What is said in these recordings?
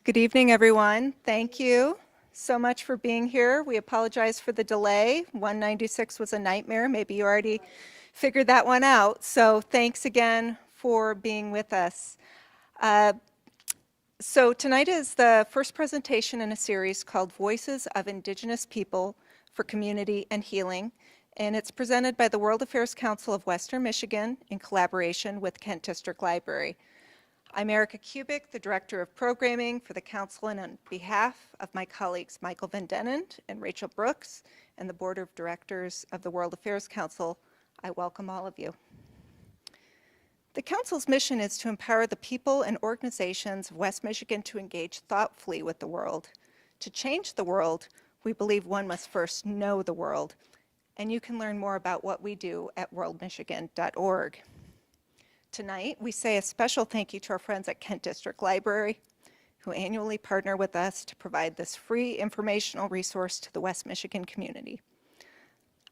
Good evening, everyone. Thank you so much for being here. We apologize for the delay. 196 was a nightmare. Maybe you already figured that one out. So thanks again for being with us. So tonight is the first presentation in a series called Voices of Indigenous People for Community and Healing, and it's presented by the World Affairs Council of Western Michigan in collaboration with Kent District Library. I'm Erica Kubik, the Director of Programming for the Council, and on behalf of my colleagues Michael Van Denen and Rachel Brooks and the Board of Directors of the World Affairs Council, I welcome all of you. The Council's mission is to empower the people and organizations of West Michigan to engage thoughtfully with the world. To change the world, we believe one must first know the world, and you can learn more about what we do at worldmichigan.org. Tonight, we say a special thank you to our friends at Kent District Library, who annually partner with us to provide this free informational resource to the West Michigan community.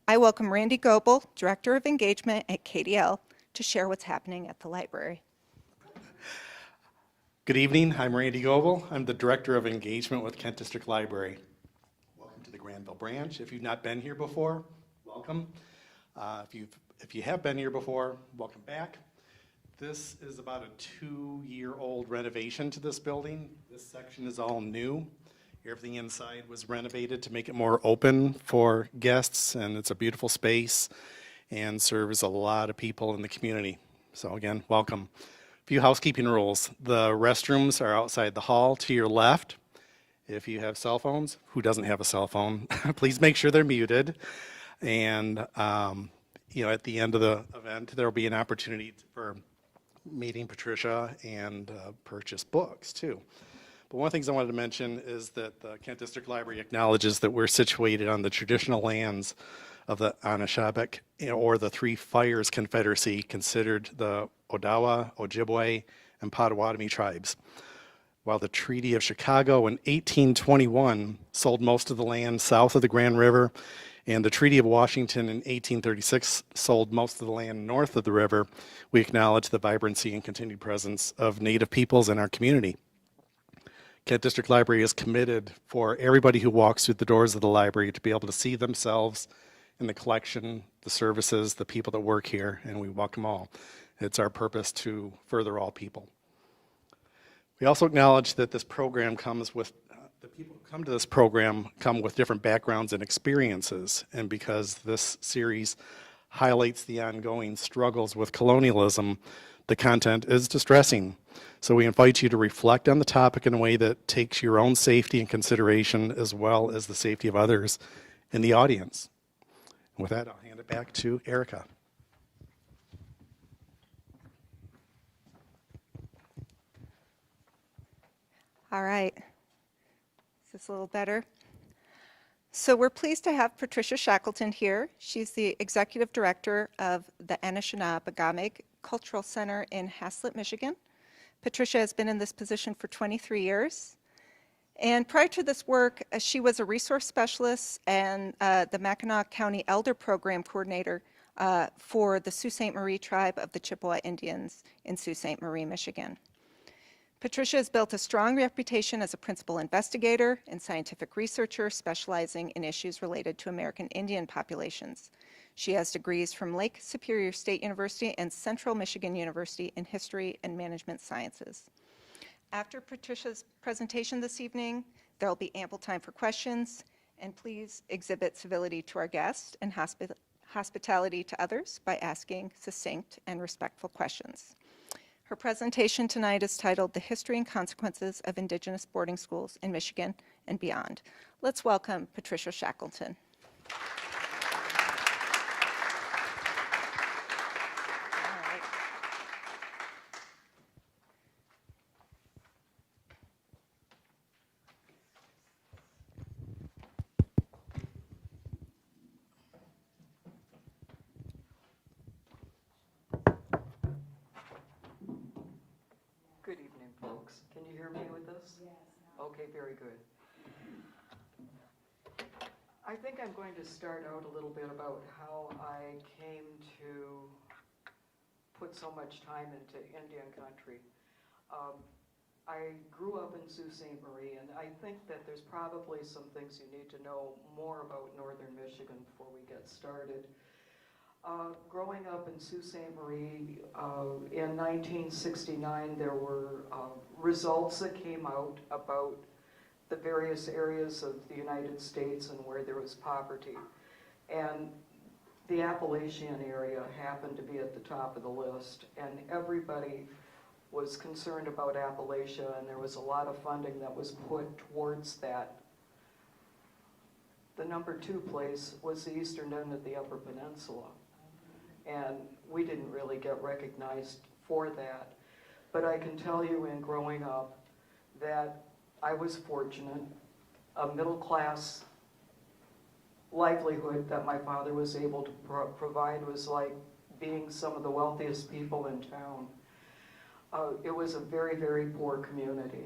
I welcome Randy Goebel, Director of Engagement at KDL, to share what's happening at the library. Good evening, I'm Randy Goebel. I'm the Director of Engagement with Kent District Library. Welcome to the Granville branch. If you've not been here before, welcome. If you have been here before, welcome back. This is about a 2-year-old renovation to this building. This section is all new. Everything inside was renovated to make it more open for guests, and it's a beautiful space and serves a lot of people in the community. So again, welcome. A few housekeeping rules. The restrooms are outside the hall to your left. If you have cell phones, who doesn't have a cell phone, please make sure they're muted. And at the end of the event, there will be an opportunity for meeting Patricia and purchase books too. But one of the things I wanted to mention is that the Kent District Library acknowledges that we're situated on the traditional lands of the Anishinaabe, or the Three Fires Confederacy, considered the Odawa, Ojibwe, and Potawatomi tribes. While the Treaty of Chicago in 1821 sold most of the land south of the Grand River, and the Treaty of Washington in 1836 sold most of the land north of the river, we acknowledge the vibrancy and continued presence of Native peoples in our community. Kent District Library is committed for everybody who walks through the doors of the library to be able to see themselves in the collection, the services, the people that work here, and we welcome all. It's our purpose to further all people. We also acknowledge that this program comes with the people who come to this program come with different backgrounds and experiences, and because this series highlights the ongoing struggles with colonialism, the content is distressing. So we invite you to reflect on the topic in a way that takes your own safety in consideration, as well as the safety of others in the audience. And with that, I'll hand it back to Erica. All right. Is this a little better? So we're pleased to have Patricia Shackleton here. She's the Executive Director of the Anishinaabe Cultural Center in Haslett, Michigan. Patricia has been in this position for 23 years. And prior to this work, she was a resource specialist and the Mackinac County Elder Program Coordinator for the Sault Ste. Marie tribe of the Chippewa Indians in Sault Ste. Marie, Michigan. Patricia has built a strong reputation as a principal investigator and scientific researcher specializing in issues related to American Indian populations. She has degrees from Lake Superior State University and Central Michigan University in History and Management Sciences. After Patricia's presentation this evening, there will be ample time for questions, and please exhibit civility to our guests and hospitality to others by asking succinct and respectful questions. Her presentation tonight is titled The History and Consequences of Indigenous Boarding Schools in Michigan and Beyond. Let's welcome Patricia Shackleton. Good evening, folks. Can you hear me with this? Yes. Okay, very good. I think I'm going to start out a little bit about how I came to put so much time into Indian country. I grew up in Sault Ste. Marie, and I think that there's probably some things you need to know more about northern Michigan before we get started. Growing up in Sault Ste. Marie, in 1969, there were results that came out about the various areas of the United States and where there was poverty. And the Appalachian area happened to be at the top of the list, and everybody was concerned about Appalachia, and there was a lot of funding that was put towards that. The number 2 place was the eastern end of the Upper Peninsula, and we didn't really get recognized for that. But I can tell you in growing up that I was fortunate. A middle-class livelihood that my father was able to provide was like being some of the wealthiest people in town. It was a very, very poor community.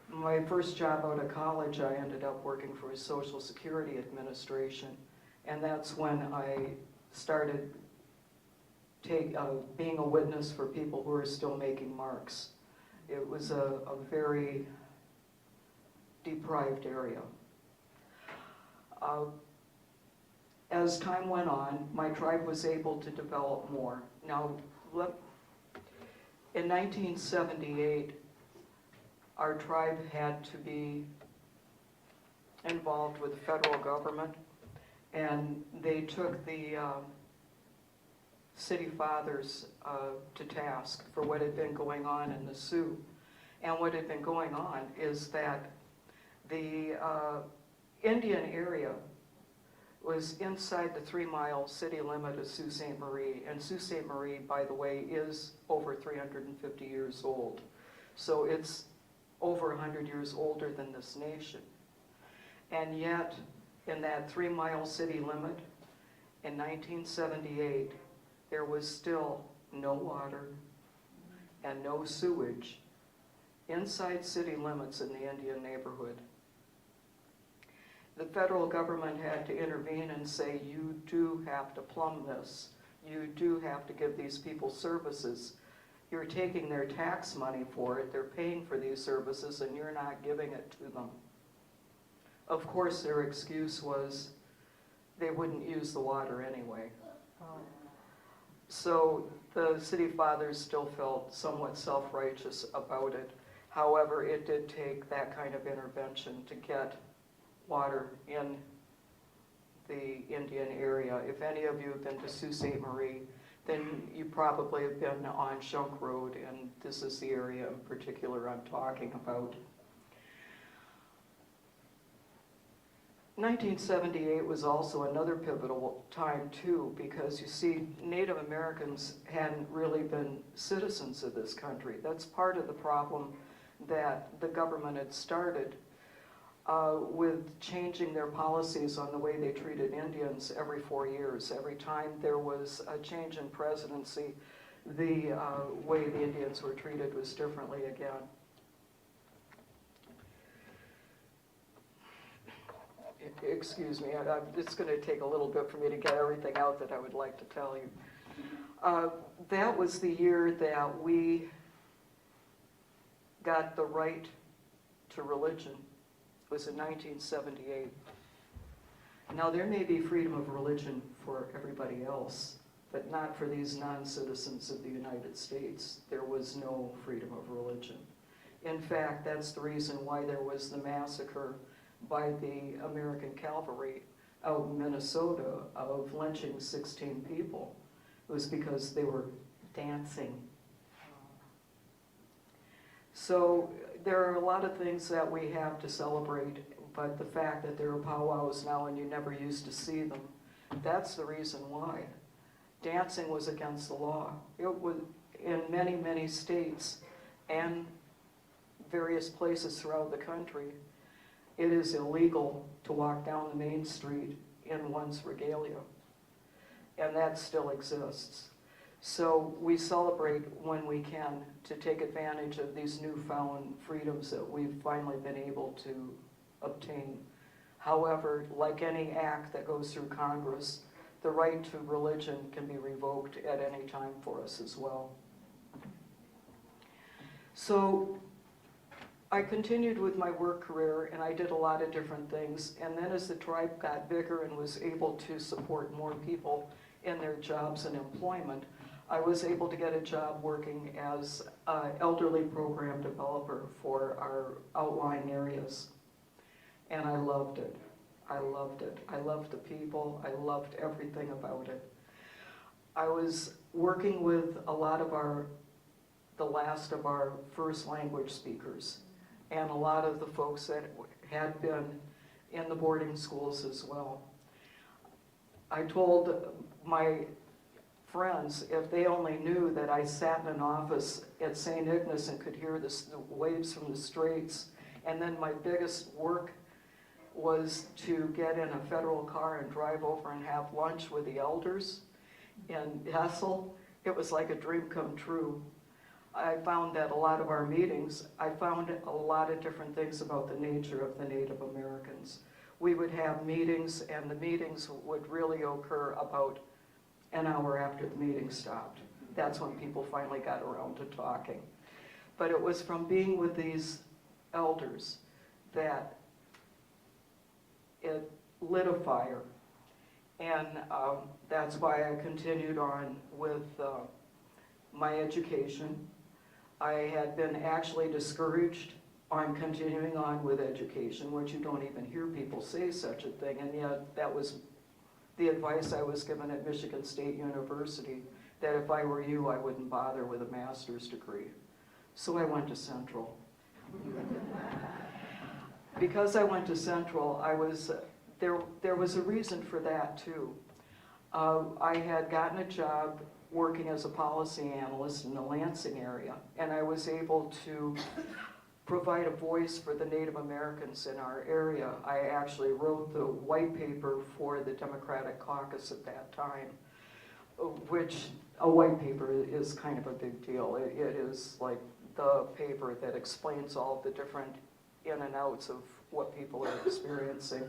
My first job out of college, I ended up working for a Social Security Administration, and that's when I started being a witness for people who are still making marks. It was a very deprived area. As time went on, my tribe was able to develop more. Now, in 1978, our tribe had to be involved with the federal government, and they took the city fathers to task for what had been going on in the Sioux. And what had been going on is that the Indian area was inside the 3-mile city limit of Sault Ste. Marie. And Sault Ste. Marie, by the way, is over 350 years old. So it's over 100 years older than this nation. And yet, in that 3-mile city limit, in 1978, there was still no water and no sewage inside city limits in the Indian neighborhood. The federal government had to intervene and say, you do have to plumb this. You do have to give these people services. You're taking their tax money for it, they're paying for these services, and you're not giving it to them. Of course, their excuse was they wouldn't use the water anyway. So the city fathers still felt somewhat self-righteous about it. However, it did take that kind of intervention to get water in the Indian area. If any of you have been to Sault Ste. Marie, then you probably have been on Shunk Road, and this is the area in particular I'm talking about. 1978 was also another pivotal time too, because you see, Native Americans hadn't really been citizens of this country. That's part of the problem that the government had started with changing their policies on the way they treated Indians every 4 years. Every time there was a change in presidency, the way the Indians were treated was differently again. Excuse me, it's going to take a little bit for me to get everything out that I would like to tell you. That was the year that we got the right to religion. It was in 1978. Now, there may be freedom of religion for everybody else, but not for these non-citizens of the United States. There was no freedom of religion. In fact, that's the reason why there was the massacre by the American cavalry out in Minnesota of lynching 16 people. It was because they were dancing. So there are a lot of things that we have to celebrate, but the fact that there are powwows now and you never used to see them, that's the reason why. Dancing was against the law. It was in many, many states and various places throughout the country. It is illegal to walk down the main street in one's regalia, and that still exists. So we celebrate when we can to take advantage of these newfound freedoms that we've finally been able to obtain. However, like any act that goes through Congress, the right to religion can be revoked at any time for us as well. So I continued with my work career, and I did a lot of different things. And then as the tribe got bigger and was able to support more people in their jobs and employment, I was able to get a job working as an elderly program developer for our outlying areas. And I loved it. I loved it. I loved the people. I loved everything about it. I was working with a lot of the last of our first language speakers, and a lot of the folks that had been in the boarding schools as well. I told my friends, if they only knew that I sat in an office at St. Ignace and could hear the waves from the straits, and then my biggest work was to get in a federal car and drive over and have lunch with the elders in Hessel. It was like a dream come true. I found that a lot of our meetings, I found a lot of different things about the nature of the Native Americans. We would have meetings, and the meetings would really occur about an hour after the meeting stopped. That's when people finally got around to talking. But it was from being with these elders that it lit a fire. And that's why I continued on with my education. I had been actually discouraged on continuing on with education, which you don't even hear people say such a thing, and yet that was the advice I was given at Michigan State University, that if I were you, I wouldn't bother with a master's degree. So I went to Central. Because I went to Central, there was a reason for that too. I had gotten a job working as a policy analyst in the Lansing area, and I was able to provide a voice for the Native Americans in our area. I actually wrote the white paper for the Democratic caucus at that time, which a white paper is kind of a big deal. It is like the paper that explains all the different in and outs of what people are experiencing.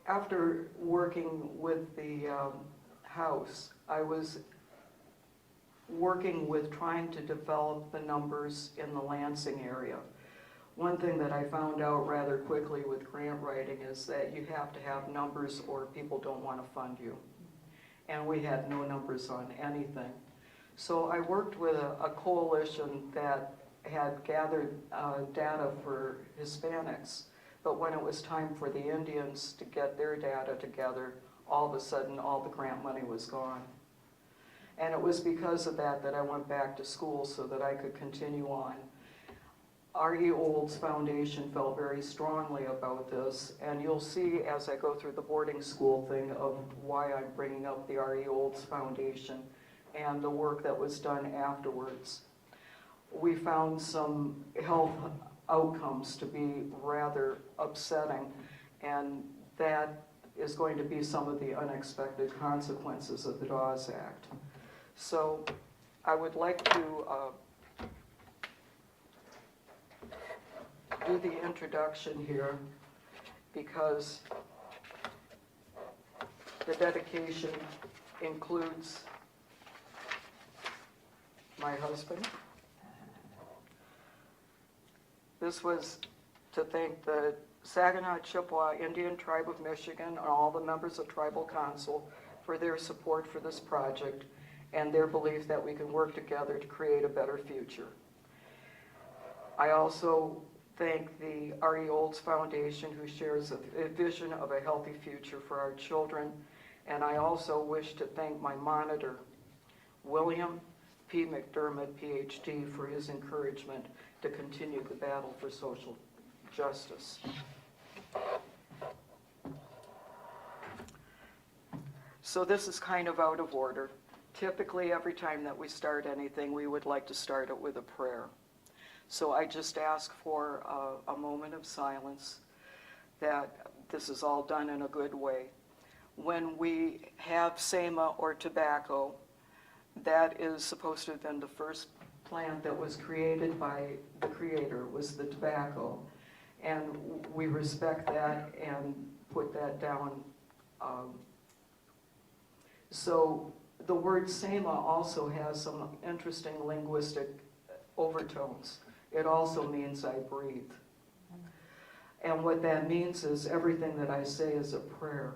After working with the House, I was working with trying to develop the numbers in the Lansing area. One thing that I found out rather quickly with grant writing is that you have to have numbers or people don't want to fund you. And we had no numbers on anything. So I worked with a coalition that had gathered data for Hispanics, but when it was time for the Indians to get their data together, all of a sudden all the grant money was gone. And it was because of that that I went back to school so that I could continue on. R.E. Olds Foundation felt very strongly about this, and you'll see as I go through the boarding school thing of why I'm bringing up the R.E. Olds Foundation and the work that was done afterwards. We found some health outcomes to be rather upsetting, and that is going to be some of the unexpected consequences of the Dawes Act. So I would like to do the introduction here because the dedication includes my husband. This was to thank the Saginaw Chippewa Indian Tribe of Michigan and all the members of Tribal Council for their support for this project and their belief that we can work together to create a better future. I also thank the R.E. Olds Foundation, who shares a vision of a healthy future for our children, and I also wish to thank my monitor, William P. McDermott, PhD, for his encouragement to continue the battle for social justice. So this is kind of out of order. Typically, every time that we start anything, we would like to start it with a prayer. So I just ask for a moment of silence, that this is all done in a good way. When we have sema or tobacco, that is supposed to have been the first plant that was created by the Creator, was the tobacco. And we respect that and put that down. So The word Sema also has some interesting linguistic overtones. It also means I breathe. And what that means is everything that I say is a prayer.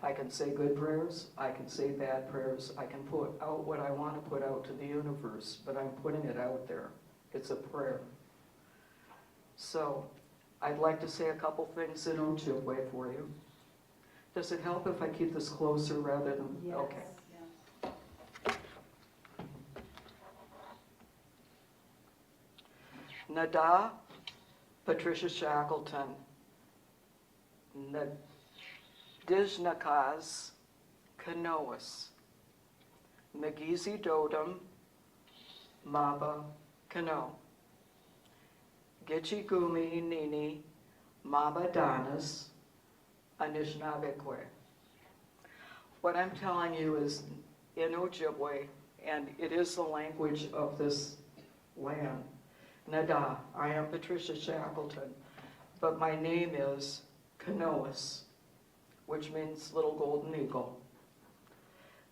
I can say good prayers, I can say bad prayers, I can put out what I want to put out to the universe, but I'm putting it out there. It's a prayer. So, I'd like to say a couple things in Ojibwe for you. Does it help if I keep this closer rather than, Yes. okay. Nada, Patricia Shackleton. Nadijnakas, Kanoas. Magizi Dodam, Maba, Kano. Gitchi Gumi Nini, Maba Danas, Anishinaabekwe. What I'm telling you is in Ojibwe, and it is the language of this land. Nada, I am Patricia Shackleton, but my name is Kanoas, which means little golden eagle.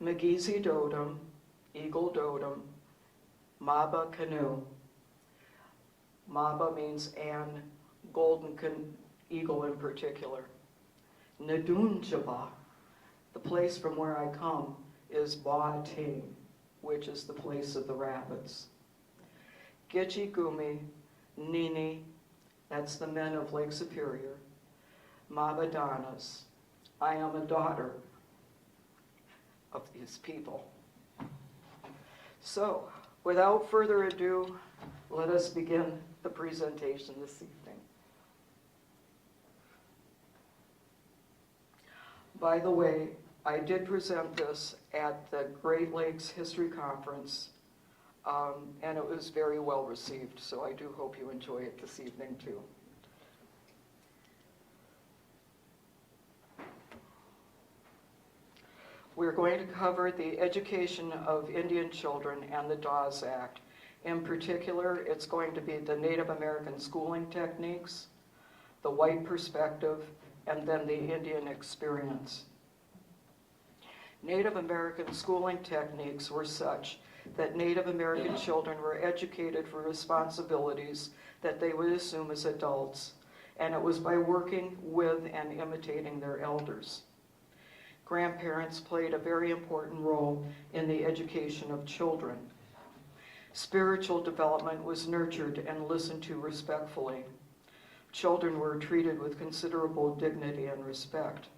Magizi Dodam, eagle Dodam, Maba canoe. Maba means an, golden eagle in particular. Nadunjaba, the place from where I come, is Ba-Ting, which is the place of the rapids. Gitchi Gumi, Nini, that's the men of Lake Superior. Mabadanas, I am a daughter of these people. So, without further ado, let us begin the presentation this evening. By the way, I did present this at the Great Lakes History Conference, and it was very well received, so I do hope you enjoy it this evening too. We're going to cover the education of Indian children and the Dawes Act. In particular, it's going to be the Native American schooling techniques, the white perspective, and then the Indian experience. Native American schooling techniques were such that Native American children were educated for responsibilities that they would assume as adults, and it was by working with and imitating their elders. Grandparents played a very important role in the education of children. Spiritual development was nurtured and listened to respectfully. Children were treated with considerable dignity and respect.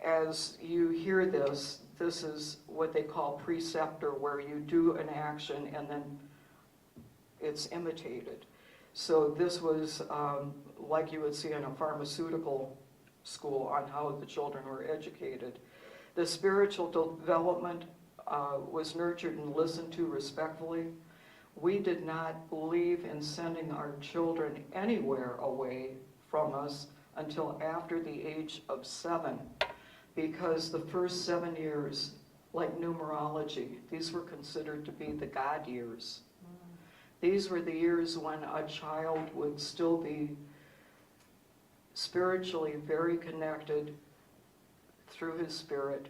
As you hear this, this is what they call preceptor, where you do an action and then it's imitated. So this was like you would see in a pharmaceutical school on how the children were educated. The spiritual development was nurtured and listened to respectfully. We did not believe in sending our children anywhere away from us until after the age of 7, because the first 7 years, like numerology, these were considered to be the God years. These were the years when a child would still be spiritually very connected through his spirit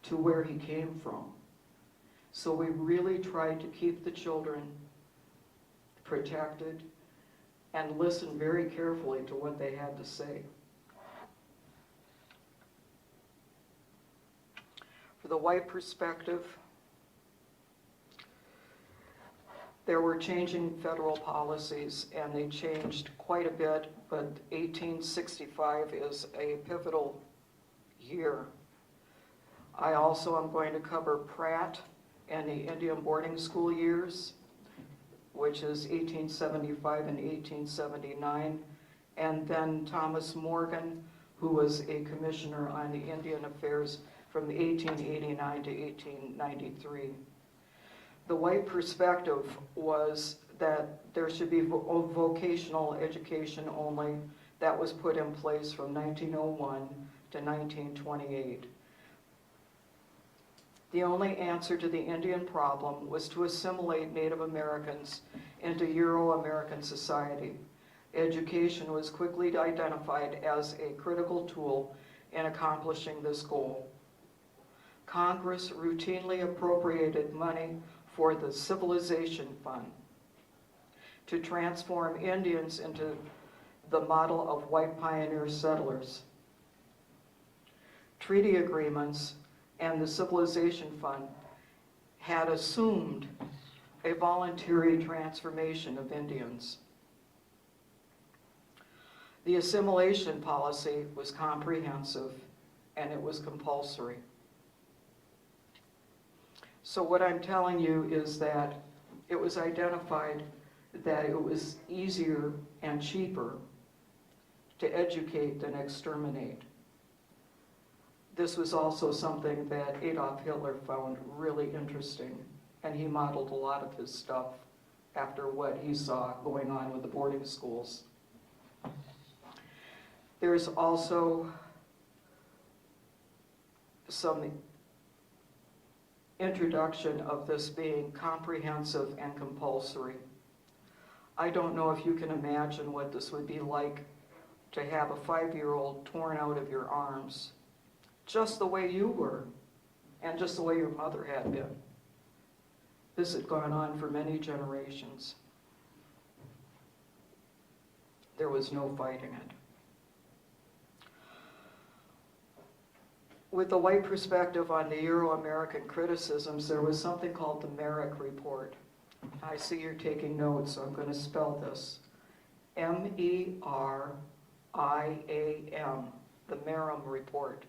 to where he came from. So we really tried to keep the children protected and listen very carefully to what they had to say. For the white perspective, there were changing federal policies, and they changed quite a bit, but 1865 is a pivotal year. I also am going to cover Pratt and the Indian boarding school years, which is 1875 and 1879, and then Thomas Morgan, who was a commissioner on the Indian affairs from 1889 to 1893. The white perspective was that there should be vocational education only. That was put in place from 1901 to 1928. The only answer to the Indian problem was to assimilate Native Americans into Euro-American society. Education was quickly identified as a critical tool in accomplishing this goal. Congress routinely appropriated money for the Civilization Fund to transform Indians into the model of white pioneer settlers. Treaty agreements and the Civilization Fund had assumed a voluntary transformation of Indians. The assimilation policy was comprehensive and it was compulsory. So what I'm telling you is that it was identified that it was easier and cheaper to educate than exterminate. This was also something that Adolf Hitler found really interesting, and he modeled a lot of his stuff after what he saw going on with the boarding schools. There's also some introduction of this being comprehensive and compulsory. I don't know if you can imagine what this would be like to have a 5-year-old torn out of your arms, just the way you were, and just the way your mother had been. This had gone on for many generations. There was no fighting it. With the white perspective on the Euro-American criticisms, there was something called the Merrick Report. I see you're taking notes, so I'm going to spell this. M-E-R-I-A-M, the Merriam Report.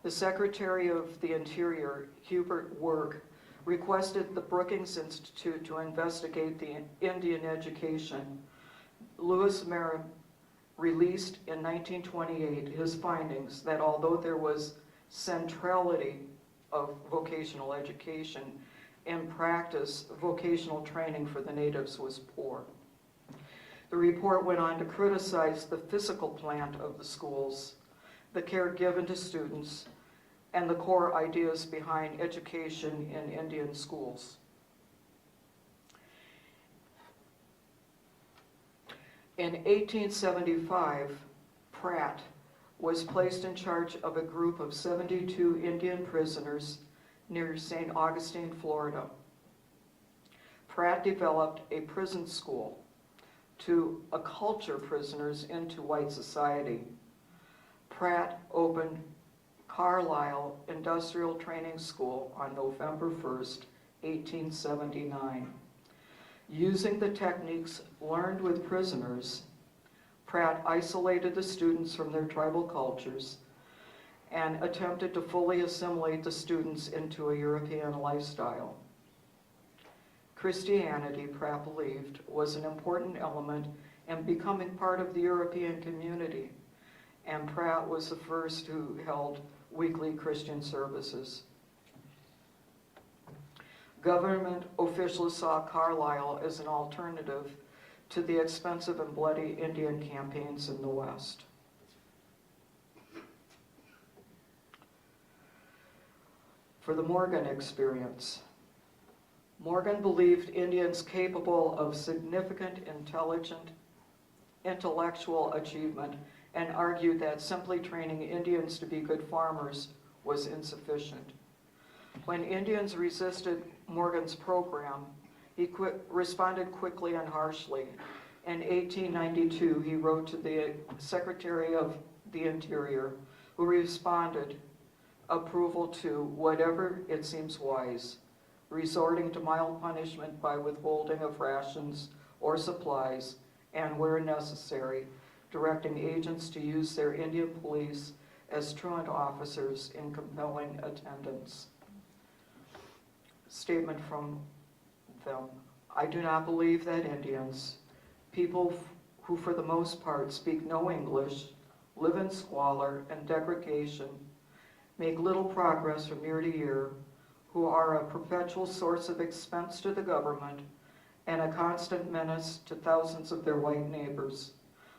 The Secretary of the Interior, Hubert Work, requested the Brookings Institute to investigate the Indian education. Lewis Merriam released in 1928 his findings that although there was centrality of vocational education, in practice, vocational training for the natives was poor. The report went on to criticize the physical plant of the schools, the care given to students, and the core ideas behind education in Indian schools. In 1875, Pratt was placed in charge of a group of 72 Indian prisoners near St. Augustine, Florida. Pratt developed a prison school to acculture prisoners into white society. Pratt opened Carlisle Industrial Training School on November 1st, 1879. Using the techniques learned with prisoners, Pratt isolated the students from their tribal cultures and attempted to fully assimilate the students into a European lifestyle. Christianity, Pratt believed, was an important element in becoming part of the European community, and Pratt was the first who held weekly Christian services. Government officials saw Carlisle as an alternative to the expensive and bloody Indian campaigns in the West. For the Morgan experience, Morgan believed Indians capable of significant intellectual achievement and argued that simply training Indians to be good farmers was insufficient. When Indians resisted Morgan's program, he responded quickly and harshly. In 1892, he wrote to the Secretary of the Interior, who responded approval to whatever it seems wise, resorting to mild punishment by withholding of rations or supplies, and where necessary, directing agents to use their Indian police as truant officers in compelling attendance. Statement from them. I do not believe that Indians, people who for the most part speak no English, live in squalor and degradation, make little progress from year to year, who are a perpetual source of expense to the government and a constant menace to thousands of their white neighbors,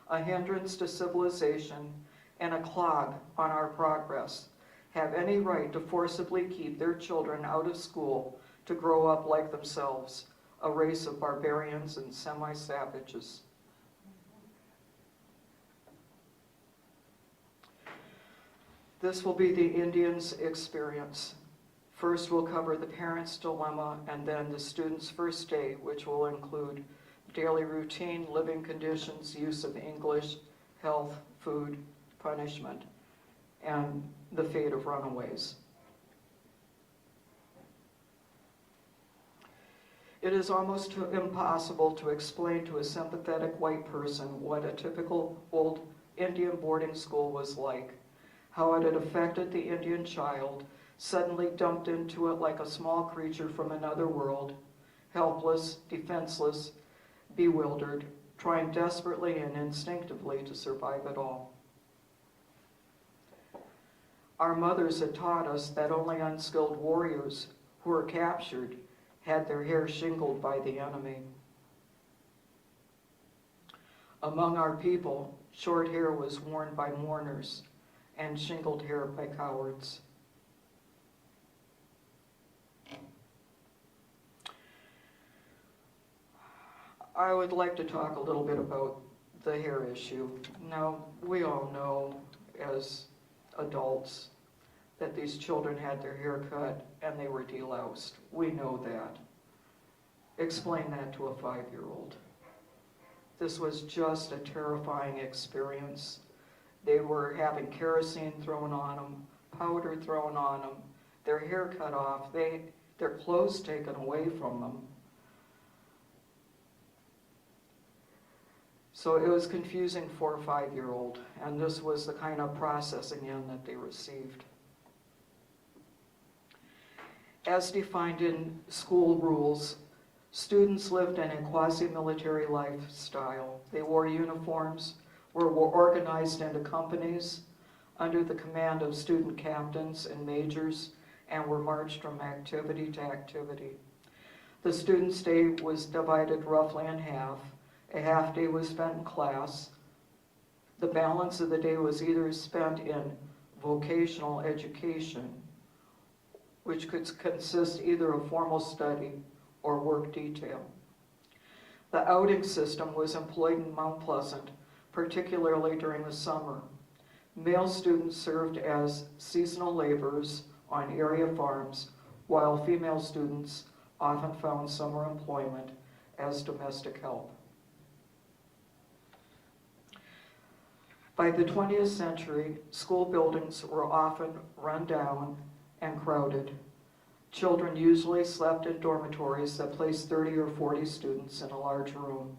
a hindrance to civilization and a clog on our progress, have any right to forcibly keep their children out of school to grow up like themselves, a race of barbarians and semi-savages. This will be the Indians' experience. First, we'll cover the parents' dilemma, and then the students' first day, which will include daily routine, living conditions, use of English, health, food, punishment, and the fate of runaways. It is almost impossible to explain to a sympathetic white person what a typical old Indian boarding school was like, how it had affected the Indian child, suddenly dumped into it like a small creature from another world, helpless, defenseless, bewildered, trying desperately and instinctively to survive it all. Our mothers had taught us that only unskilled warriors who were captured had their hair shingled by the enemy. Among our people, short hair was worn by mourners and shingled hair by cowards. I would like to talk a little bit about the hair issue. Now, we all know as adults that these children had their hair cut and they were deloused. We know that. Explain that to a 5-year-old. This was just a terrifying experience. They were having kerosene thrown on them, powder thrown on them, their hair cut off, their clothes taken away from them. So it was confusing for a 5-year-old, and this was the kind of processing in that they received. As defined in school rules, students lived in a quasi-military lifestyle. They wore uniforms, were organized into companies under the command of student captains and majors, and were marched from activity to activity. The student's day was divided roughly in half. A half day was spent in class. The balance of the day was either spent in vocational education, which could consist either of formal study or work detail. The outing system was employed in Mount Pleasant, particularly during the summer. Male students served as seasonal laborers on area farms, while female students often found summer employment as domestic help. By the 20th century, school buildings were often run down and crowded. Children usually slept in dormitories that placed 30 or 40 students in a large room.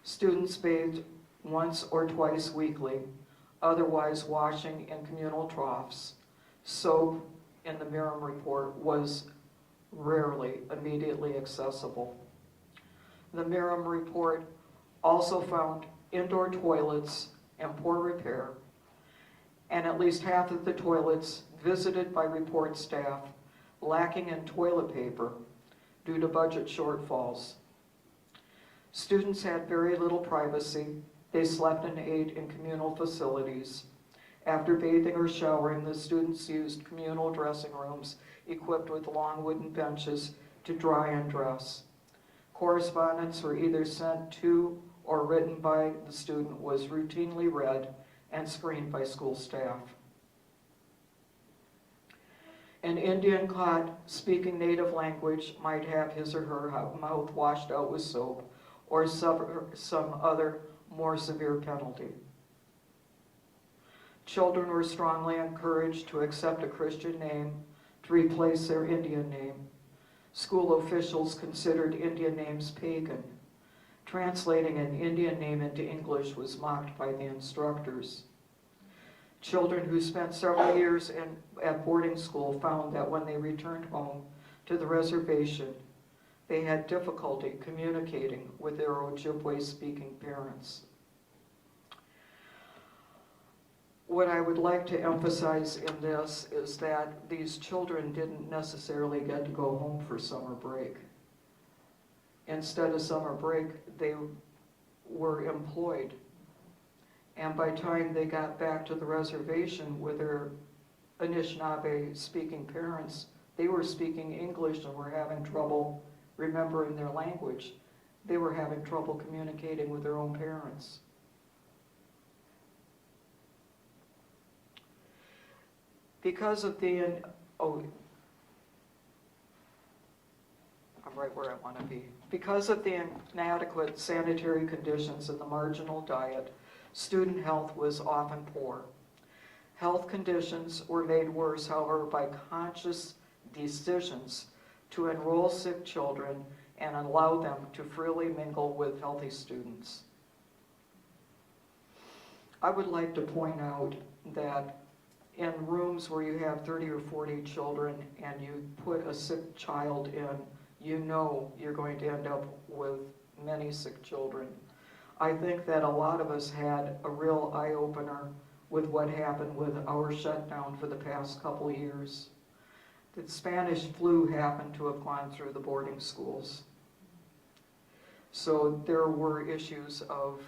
Students bathed once or twice weekly, otherwise washing in communal troughs. Soap, in the Merriam Report, was rarely immediately accessible. The Merriam Report also found indoor toilets in poor repair, and at least half of the toilets visited by report staff lacking in toilet paper due to budget shortfalls. Students had very little privacy. They slept and ate in communal facilities. After bathing or showering, the students used communal dressing rooms equipped with long wooden benches to dry and dress. Correspondence were either sent to or written by the student was routinely read and screened by school staff. An Indian caught speaking native language might have his or her mouth washed out with soap or suffer some other more severe penalty. Children were strongly encouraged to accept a Christian name to replace their Indian name. School officials considered Indian names pagan. Translating an Indian name into English was mocked by the instructors. Children who spent several years at boarding school found that when they returned home to the reservation, they had difficulty communicating with their Ojibwe-speaking parents. What I would like to emphasize in this is that these children didn't necessarily get to go home for summer break. Instead of summer break, they were employed. And by the time they got back to the reservation with their Anishinaabe-speaking parents, they were speaking English and were having trouble remembering their language. They were having trouble communicating with their own parents. Because of the, oh, I'm right where I want to be. Because of the inadequate sanitary conditions and the marginal diet, student health was often poor. Health conditions were made worse, however, by conscious decisions to enroll sick children and allow them to freely mingle with healthy students. I would like to point out that in rooms where you have 30 or 40 children and you put a sick child in, you know you're going to end up with many sick children. I think that a lot of us had a real eye-opener with what happened with our shutdown for the past couple years. The Spanish flu happened to have gone through the boarding schools. So there were issues of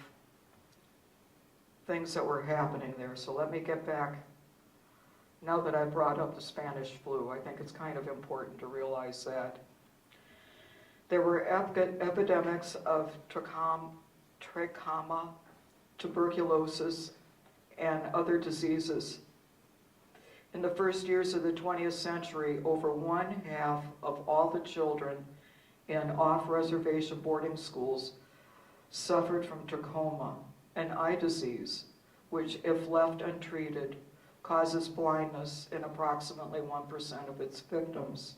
things that were happening there. So let me get back. Now that I brought up the Spanish flu, I think it's kind of important to realize that. There were epidemics of trachoma, tuberculosis, and other diseases. In the first years of the 20th century, over 1/2 of all the children in off-reservation boarding schools suffered from trachoma, an eye disease, which, if left untreated, causes blindness in approximately 1% of its victims.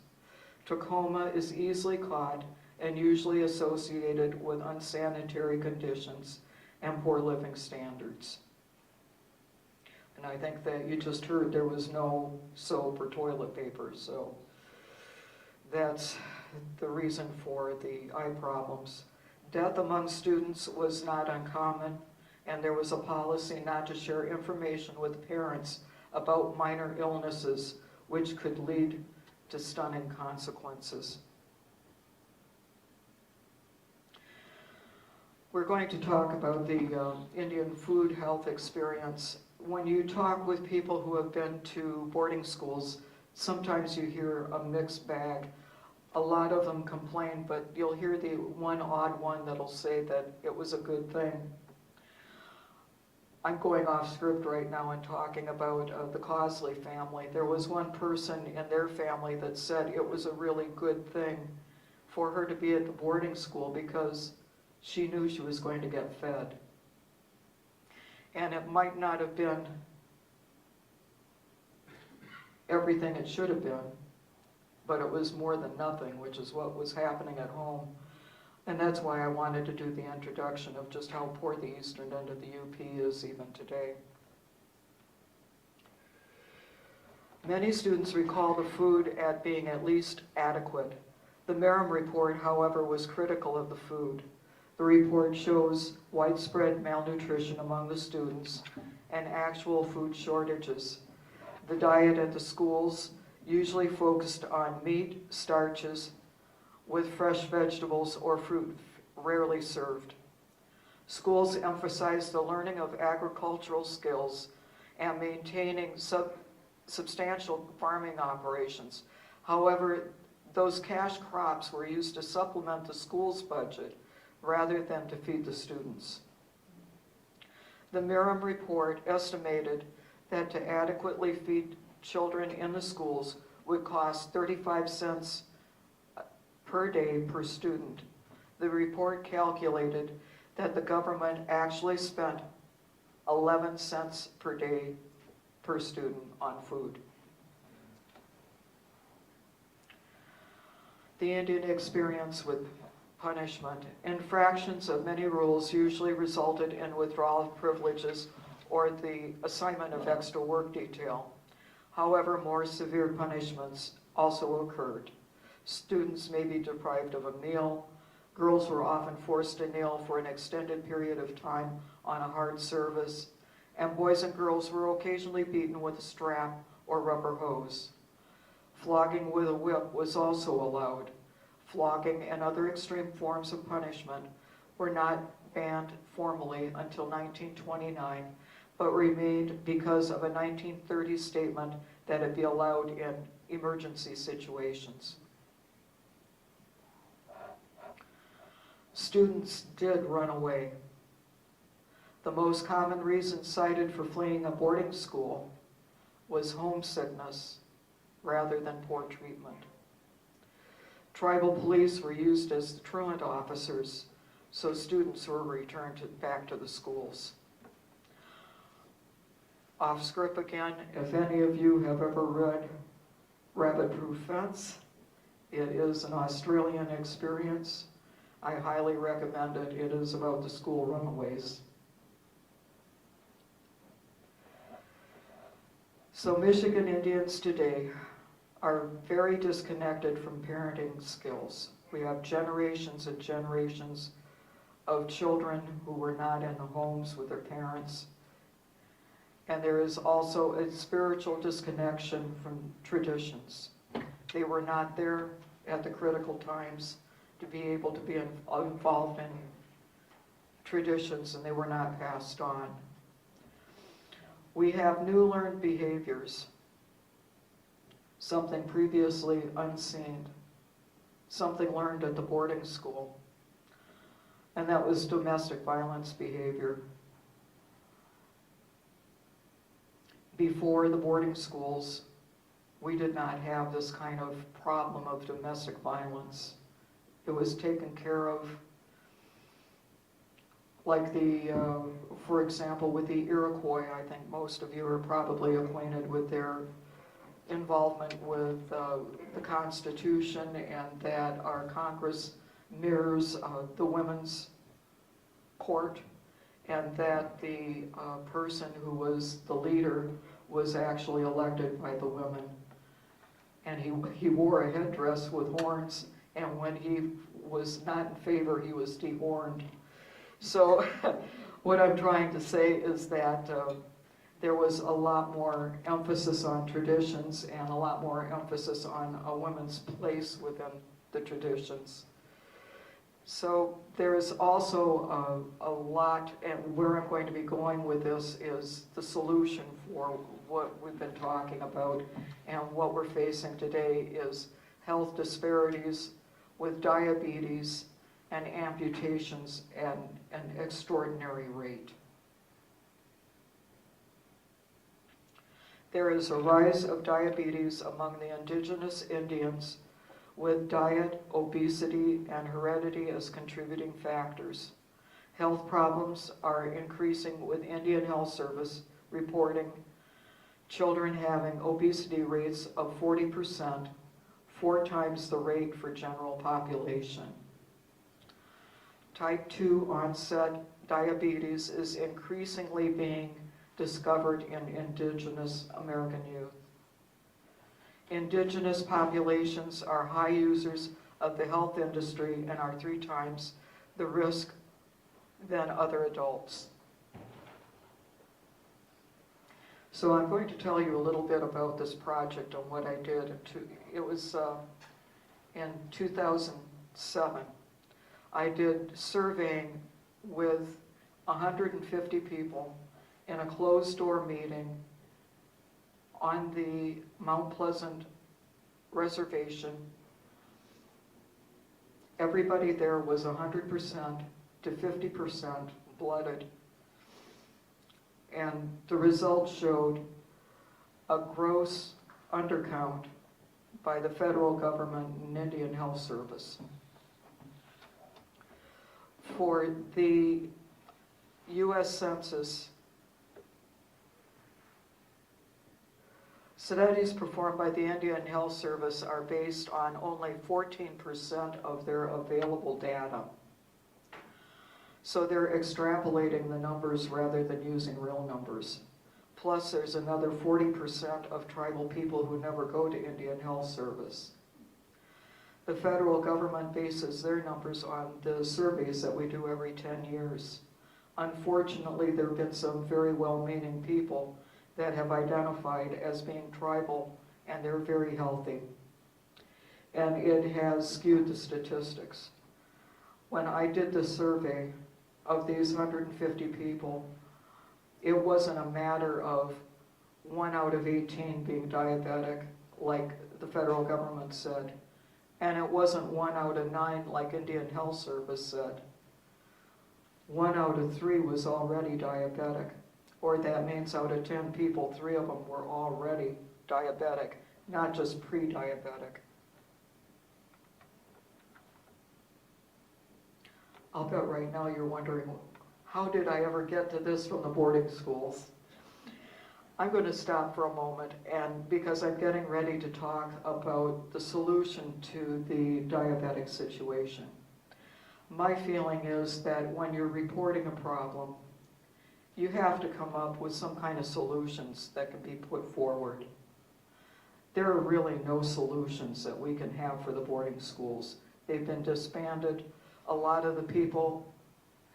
Trachoma is easily caught and usually associated with unsanitary conditions and poor living standards. And I think that you just heard there was no soap or toilet paper, so that's the reason for the eye problems. Death among students was not uncommon, and there was a policy not to share information with parents about minor illnesses, which could lead to stunning consequences. We're going to talk about the Indian food health experience. When you talk with people who have been to boarding schools, sometimes you hear a mixed bag. A lot of them complain, but you'll hear the one odd one that'll say that it was a good thing. I'm going off script right now and talking about the Cosley family. There was one person in their family that said it was a really good thing for her to be at the boarding school because she knew she was going to get fed. And it might not have been everything it should have been, but it was more than nothing, which is what was happening at home. And that's why I wanted to do the introduction of just how poor the eastern end of the UP is even today. Many students recall the food as being at least adequate. The Merrim report, however, was critical of the food. The report shows widespread malnutrition among the students and actual food shortages. The diet at the schools usually focused on meat, starches, with fresh vegetables or fruit rarely served. Schools emphasize the learning of agricultural skills and maintaining substantial farming operations. However, those cash crops were used to supplement the school's budget rather than to feed the students. The Merrim report estimated that to adequately feed children in the schools would cost 35 cents per day per student. The report calculated that the government actually spent 11 cents per day per student on food. The Indian experience with punishment. Infractions of many rules usually resulted in withdrawal of privileges or the assignment of extra work detail. However, more severe punishments also occurred. Students may be deprived of a meal. Girls were often forced to kneel for an extended period of time on a hard service, and boys and girls were occasionally beaten with a strap or rubber hose. Flogging with a whip was also allowed. Flogging and other extreme forms of punishment were not banned formally until 1929, but remained because of a 1930 statement that it be allowed in emergency situations. Students did run away. The most common reason cited for fleeing a boarding school was homesickness rather than poor treatment. Tribal police were used as truant officers, so students were returned back to the schools. Off script again, if any of you have ever read Rabbit Proof Fence, it is an Australian experience. I highly recommend it. It is about the school runaways. So Michigan Indians today are very disconnected from parenting skills. We have generations and generations of children who were not in the homes with their parents. And there is also a spiritual disconnection from traditions. They were not there at the critical times to be able to be involved in traditions, and they were not passed on. We have new learned behaviors, something previously unseen, something learned at the boarding school, and that was domestic violence behavior. Before the boarding schools, we did not have this kind of problem of domestic violence. It was taken care of, like for example, with the Iroquois. I think most of you are probably acquainted with their involvement with the Constitution, and that our Congress mirrors the women's court, and that the person who was the leader was actually elected by the women. And he wore a headdress with horns, and when he was not in favor, he was dehorned. So what I'm trying to say is that there was a lot more emphasis on traditions and a lot more emphasis on a woman's place within the traditions. So there is also a lot, and where I'm going to be going with this is the solution for what we've been talking about, and what we're facing today is health disparities with diabetes and amputations at an extraordinary rate. There is a rise of diabetes among the indigenous Indians, with diet, obesity, and heredity as contributing factors. Health problems are increasing, with Indian Health Service reporting children having obesity rates of 40%, 4 times the rate for general population. Type 2 onset diabetes is increasingly being discovered in indigenous American youth. Indigenous populations are high users of the health industry and are 3 times the risk than other adults. So I'm going to tell you a little bit about this project and what I did. It was in 2007. I did surveying with 150 people in a closed-door meeting on the Mount Pleasant reservation. Everybody there was 100% to 50% blooded. And the results showed a gross undercount by the federal government and Indian Health Service. For the U.S. Census, studies performed by the Indian Health Service are based on only 14% of their available data. So they're extrapolating the numbers rather than using real numbers. Plus there's another 40% of tribal people who never go to Indian Health Service. The federal government bases their numbers on the surveys that we do every 10 years. Unfortunately, there have been some very well-meaning people that have identified as being tribal, and they're very healthy. And it has skewed the statistics. When I did the survey of these 150 people, it wasn't a matter of 1 out of 18 being diabetic, like the federal government said. And it wasn't 1 out of 9 like Indian Health Service said. 1 out of 3 was already diabetic, or that means out of 10 people, 3 of them were already diabetic, not just pre-diabetic. I'll bet right now you're wondering, how did I ever get to this from the boarding schools? I'm going to stop for a moment, and because I'm getting ready to talk about the solution to the diabetic situation. My feeling is that when you're reporting a problem, you have to come up with some kind of solutions that can be put forward. There are really no solutions that we can have for the boarding schools. They've been disbanded. A lot of the people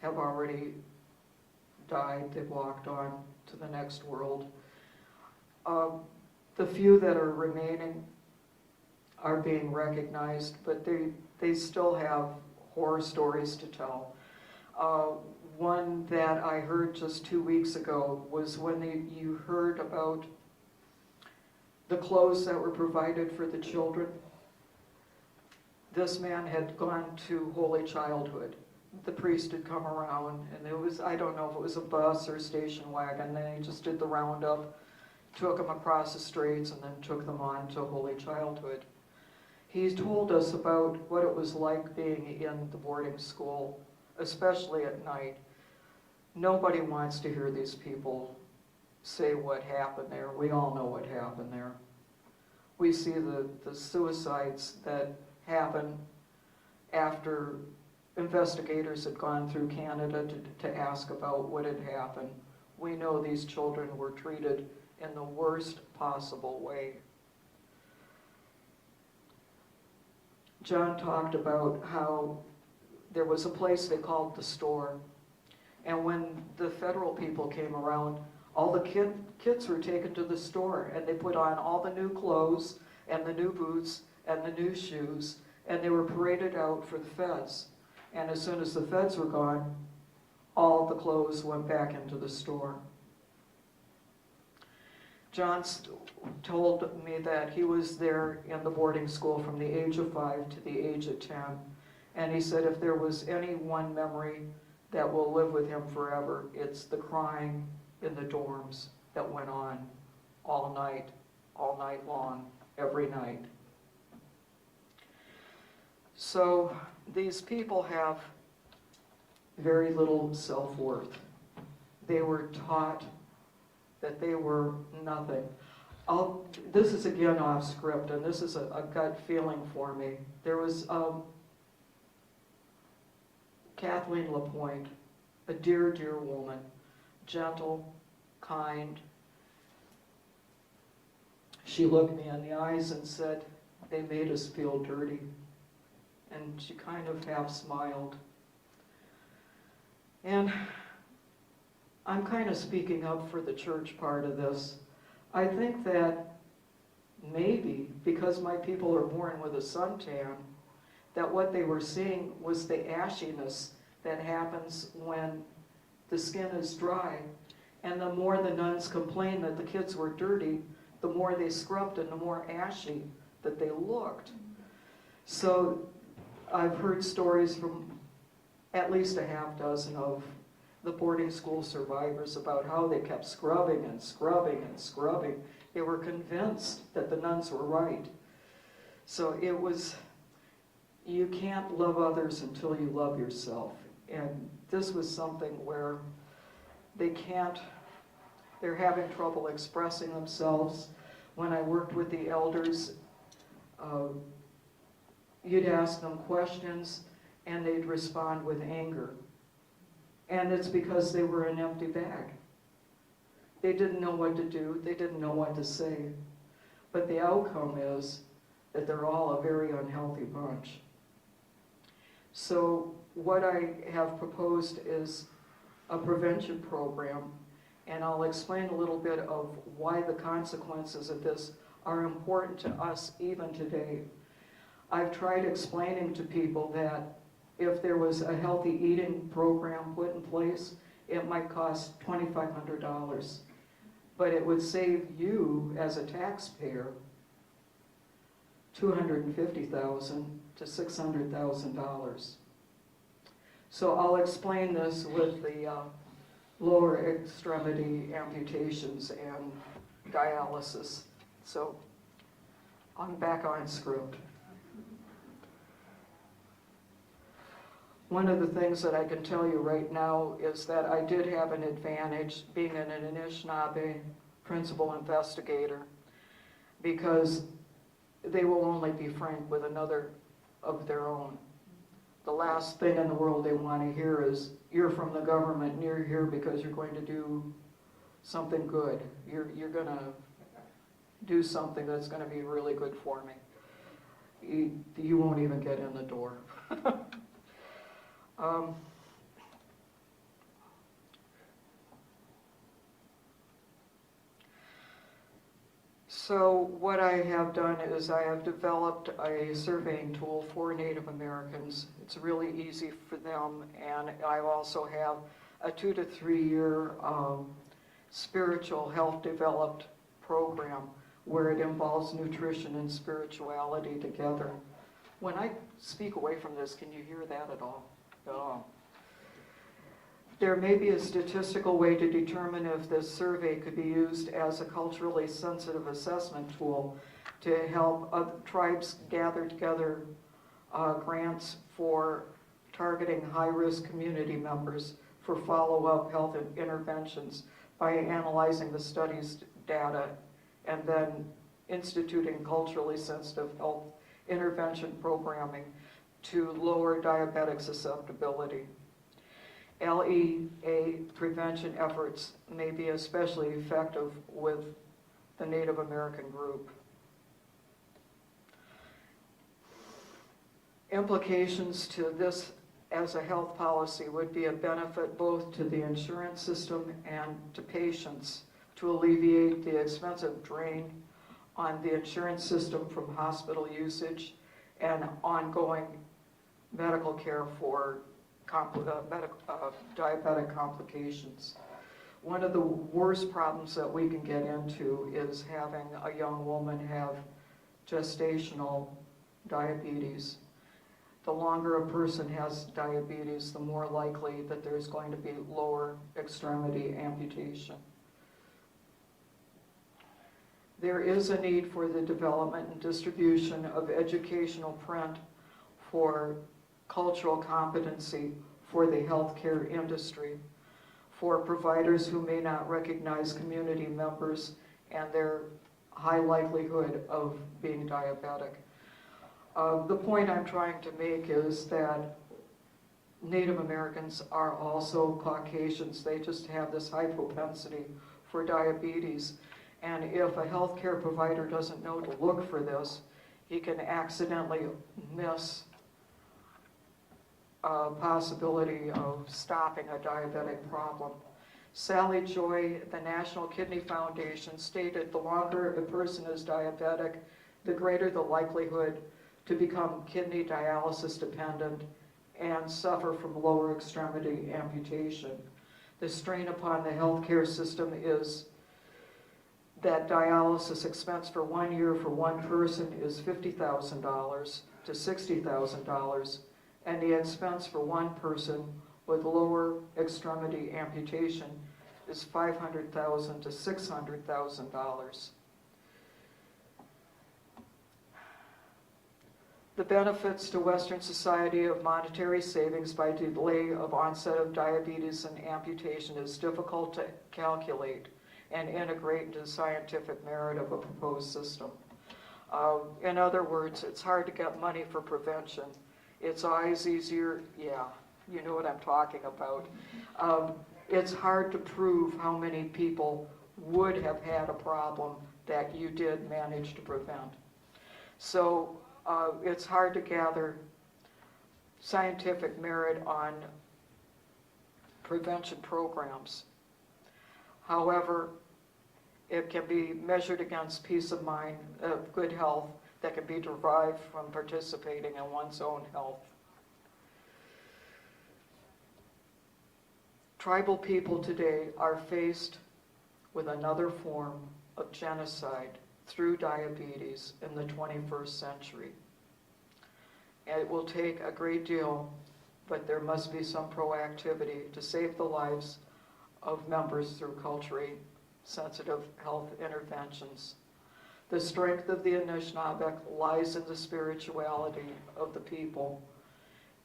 have already died. They've walked on to the next world. The few that are remaining are being recognized, but they still have horror stories to tell. One that I heard just 2 weeks ago was when you heard about the clothes that were provided for the children. This man had gone to Holy Childhood. The priest had come around, and it was, I don't know if it was a bus or a station wagon, they just did the roundup, took them across the streets, and then took them on to Holy Childhood. He told us about what it was like being in the boarding school, especially at night. Nobody wants to hear these people say what happened there. We all know what happened there. We see the suicides that happen after investigators had gone through Canada to ask about what had happened. We know these children were treated in the worst possible way. John talked about how there was a place they called the store, and when the federal people came around, all the kids were taken to the store, and they put on all the new clothes and the new boots and the new shoes, and they were paraded out for the feds. And as soon as the feds were gone, all the clothes went back into the store. John told me that he was there in the boarding school from the age of 5 to the age of 10. And he said if there was any one memory that will live with him forever, it's the crying in the dorms that went on all night long, every night. So these people have very little self-worth. They were taught that they were nothing. This is again off script, and this is a gut feeling for me. There was Kathleen LaPointe, a dear, dear woman, gentle, kind. She looked me in the eyes and said, "They made us feel dirty." And she kind of half smiled. And I'm kind of speaking up for the church part of this. I think that maybe because my people are born with a suntan, that what they were seeing was the ashiness that happens when the skin is dry. And the more the nuns complained that the kids were dirty, the more they scrubbed and the more ashy that they looked. So I've heard stories from at least a half dozen of the boarding school survivors about how they kept scrubbing and scrubbing and scrubbing. They were convinced that the nuns were right. So it was, you can't love others until you love yourself. And this was something where they're having trouble expressing themselves. When I worked with the elders, you'd ask them questions and they'd respond with anger. And it's because they were an empty bag. They didn't know what to do, they didn't know what to say. But the outcome is that they're all a very unhealthy bunch. So what I have proposed is a prevention program, and I'll explain a little bit of why the consequences of this are important to us even today. I've tried explaining to people that if there was a healthy eating program put in place, it might cost $2,500, but it would save you as a taxpayer $250,000 to $600,000. So I'll explain this with lower extremity amputations and dialysis. So I'm back on script. One of the things that I can tell you right now is that I did have an advantage being an Anishinaabe principal investigator, because they will only be frank with another of their own. The last thing in the world they want to hear is, you're from the government and you're here because you're going to do something good. You're going to do something that's going to be really good for me. You won't even get in the door. So what I have done is I have developed a surveying tool for Native Americans. It's really easy for them, and I also have a 2 to 3 year spiritual health developed program where it involves nutrition and spirituality together. When I speak away from this, can you hear that at all? No. There may be a statistical way to determine if this survey could be used as a culturally sensitive assessment tool to help tribes gather together grants for targeting high-risk community members for follow-up health interventions by analyzing the study's data and then instituting culturally sensitive health intervention programming to lower diabetic susceptibility. LEA prevention efforts may be especially effective with the Native American group. Implications to this as a health policy would be a benefit both to the insurance system and to patients to alleviate the expensive drain on the insurance system from hospital usage and ongoing medical care for diabetic complications. One of the worst problems that we can get into is having a young woman have gestational diabetes. The longer a person has diabetes, the more likely that there's going to be lower extremity amputation. There is a need for the development and distribution of educational print for cultural competency for the healthcare industry, for providers who may not recognize community members and their high likelihood of being diabetic. The point I'm trying to make is that Native Americans are also Caucasians. They just have this high propensity for diabetes. And if a healthcare provider doesn't know to look for this, he can accidentally miss a possibility of stopping a diabetic problem. Sally Joy, the National Kidney Foundation, stated the longer a person is diabetic, the greater the likelihood to become kidney dialysis dependent and suffer from lower extremity amputation. The strain upon the healthcare system is that dialysis expense for 1 year for one person is $50,000 to $60,000, and the expense for one person with lower extremity amputation is $500,000 to $600,000. The benefits to Western society of monetary savings by delay of onset of diabetes and amputation is difficult to calculate and integrate into the scientific merit of a proposed system. In other words, it's hard to get money for prevention. It's always easier, yeah, you know what I'm talking about. It's hard to prove how many people would have had a problem that you did manage to prevent. So it's hard to gather scientific merit on prevention programs. However, it can be measured against peace of mind, good health that can be derived from participating in one's own health. Tribal people today are faced with another form of genocide through diabetes in the 21st century. And it will take a great deal, but there must be some proactivity to save the lives of members through culturally sensitive health interventions. The strength of the Anishinaabe lies in the spirituality of the people.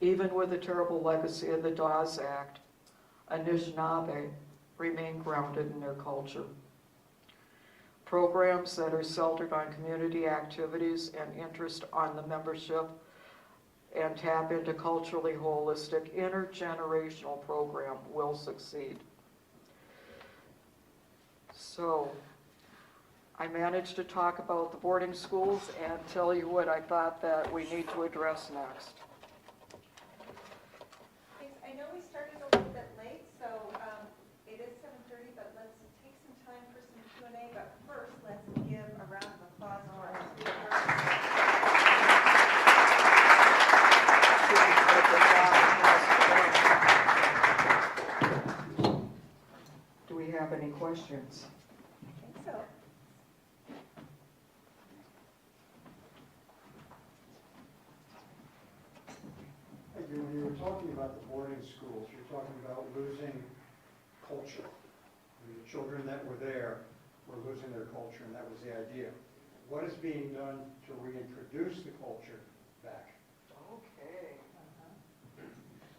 Even with the terrible legacy of the Dawes Act, Anishinaabe remain grounded in their culture. Programs that are centered on community activities and interest on the membership and tap into culturally holistic intergenerational program will succeed. So I managed to talk about the boarding schools and tell you what I thought that we need to address next. Thanks. I know we started a little bit late, so it is 7:30, but let's take some time for some Q&A. But first, let's give a round of applause to our speakers. Do we have any questions? I think so. When you were talking about the boarding schools, you're talking about losing culture. The children that were there were losing their culture, and that was the idea. What is being done to reintroduce the culture back? Okay.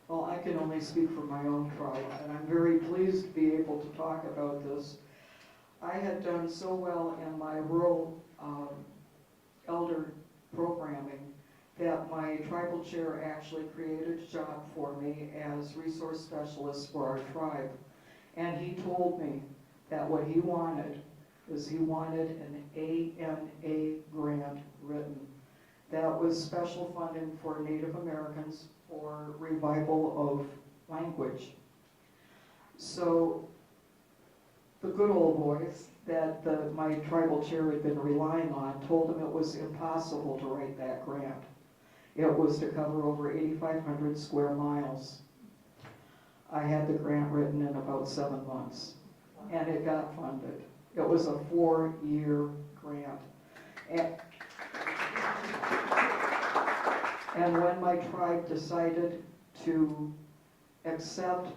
Well, I can only speak for my own tribe, and I'm very pleased to be able to talk about this. I had done so well in my rural elder programming that my tribal chair actually created a job for me as resource specialist for our tribe. And he told me that what he wanted was he wanted an ANA grant written. That was special funding for Native Americans for revival of language. So the good old boys that my tribal chair had been relying on told him it was impossible to write that grant. It was to cover over 8,500 square miles. I had the grant written in about 7 months, and it got funded. It was a 4-year grant. And when my tribe decided to accept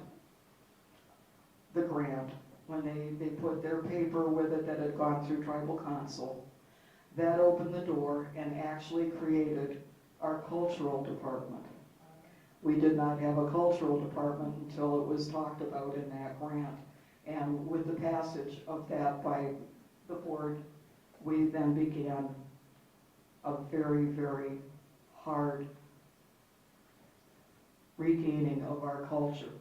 the grant, when they put their paper with it that had gone through tribal council, that opened the door and actually created our cultural department. We did not have a cultural department until it was talked about in that grant. And with the passage of that by the board, we then began a very, very hard regaining of our culture.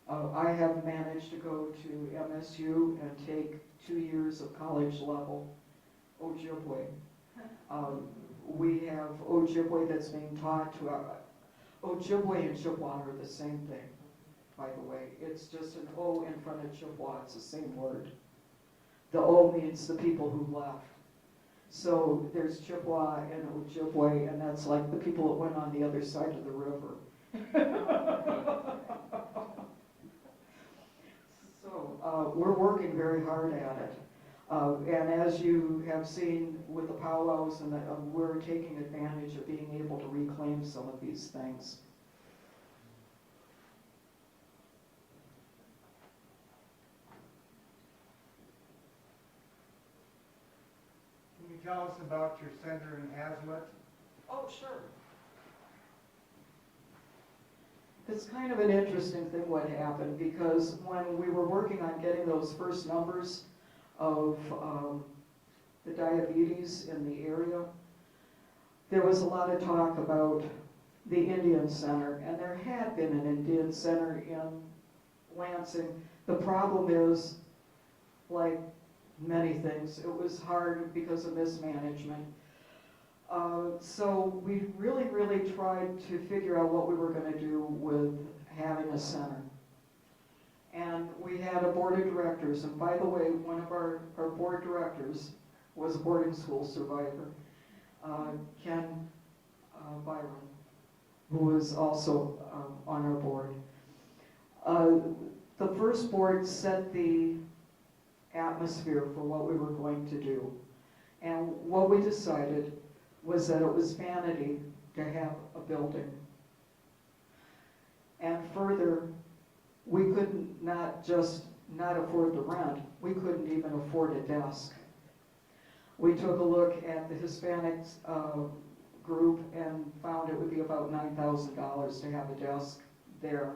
I have managed to go to MSU and take 2 years of college level Ojibwe. We have Ojibwe that's being taught to Ojibwe and Chippewa are the same thing, by the way. It's just an O in front of Chippewa, it's the same word. The O means the people who left. So there's Chippewa and Ojibwe, and that's like the people that went on the other side of the river. So we're working very hard at it. And as you have seen with the powwows, and we're taking advantage of being able to reclaim some of these things. Can you tell us about your center in Hazlet? Oh, sure. It's kind of an interesting thing what happened, because when we were working on getting those first numbers of the diabetes in the area, there was a lot of talk about the Indian Center, and there had been an Indian Center in Lansing. The problem is, like many things, it was hard because of mismanagement. So we really tried to figure out what we were going to do with having a center. And we had a board of directors, and by the way, one of our board directors was a boarding school survivor, Ken Byron, who was also on our board. The first board set the atmosphere for what we were going to do. And what we decided was that it was vanity to have a building. And further, we couldn't not just not afford the rent, we couldn't even afford a desk. We took a look at the Hispanics group and found it would be about $9,000 to have a desk there.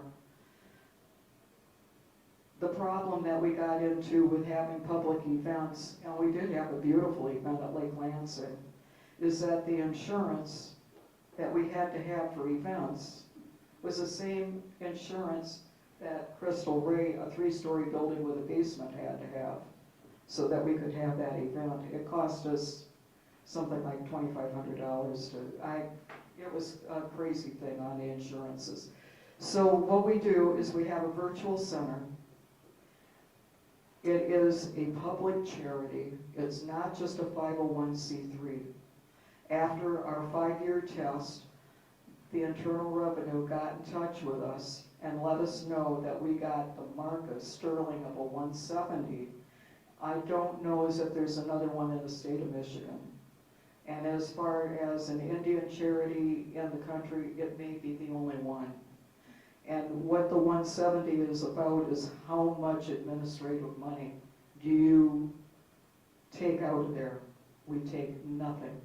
The problem that we got into with having public events, and we did have a beautiful event at Lake Lansing, is that the insurance that we had to have for events was the same insurance that Crystal Ray, a 3-story building with a basement, had to have so that we could have that event. It cost us something like $2,500 it was a crazy thing on the insurances. So what we do is we have a virtual center. It is a public charity. It's not just a 501c3. After our 5-year test, the Internal Revenue got in touch with us and let us know that we got the mark of Sterling of a 170. I don't know as if there's another one in the state of Michigan. And as far as an Indian charity in the country, it may be the only one. And what the 170 is about is how much administrative money do you take out of there? We take nothing.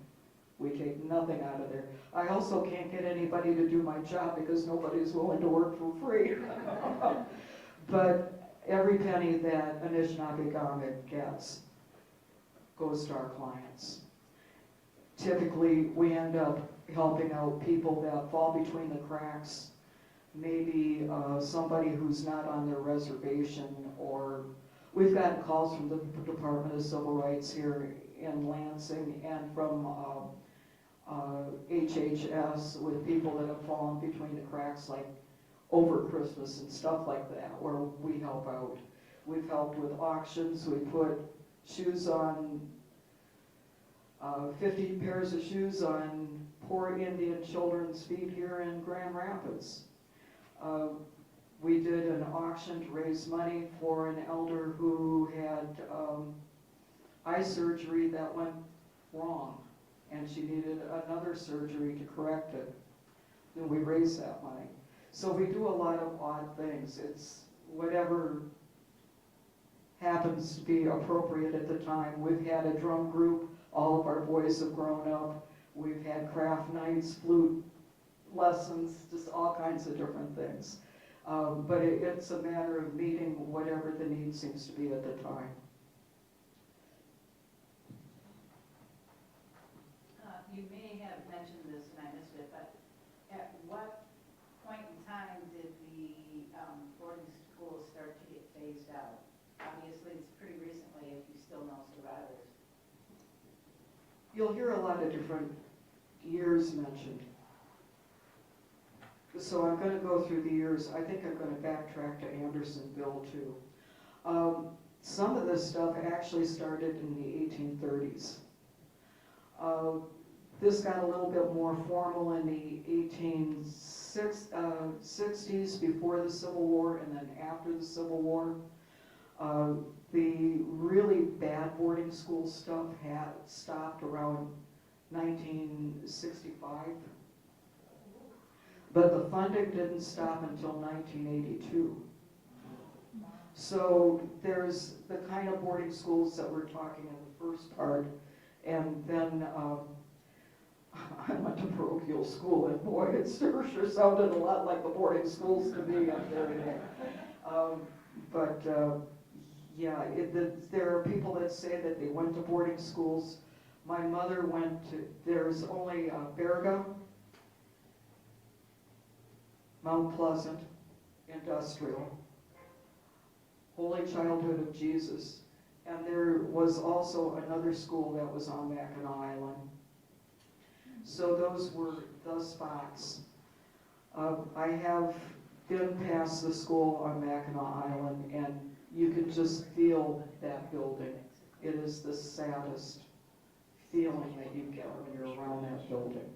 We take nothing out of there. I also can't get anybody to do my job because nobody's willing to work for free. But every penny that Anishinaabe gets goes to our clients. Typically, we end up helping out people that fall between the cracks, maybe somebody who's not on their reservation, or we've gotten calls from the Department of Civil Rights here in Lansing and from HHS with people that have fallen between the cracks, like over Christmas and stuff like that, where we help out. We've helped with auctions. We put shoes on, 50 pairs of shoes on poor Indian children's feet here in Grand Rapids. We did an auction to raise money for an elder who had eye surgery that went wrong, and she needed another surgery to correct it. And we raised that money. So we do a lot of odd things. It's whatever happens to be appropriate at the time. We've had a drum group. All of our boys have grown up. We've had craft nights, flute lessons, just all kinds of different things. But it's a matter of meeting whatever the need seems to be at the time. You may have mentioned this and I missed it, but at what point in time did the boarding schools start to get phased out? Obviously, it's pretty recently if you still know survivors. You'll hear a lot of different years mentioned. So I'm going to go through the years. I think I'm going to backtrack to Andersonville too. Some of this stuff actually started in the 1830s. This got a little bit more formal in the 1860s, before the Civil War, and then after the Civil War. The really bad boarding school stuff had stopped around 1965. But the funding didn't stop until 1982. So there's the kind of boarding schools that we're talking in the first part, and then I went to parochial school, and boy, it sure sounded a lot like the boarding schools to me up there today. Yeah, there are people that say that they went to boarding schools. My mother went to, there's only Berga, Mount Pleasant, Industrial, Holy Childhood of Jesus, and there was also another school that was on Mackinac Island. So those were the spots. I have been past the school on Mackinac Island, and you can just feel that building. It is the saddest feeling that you get when you're around that building.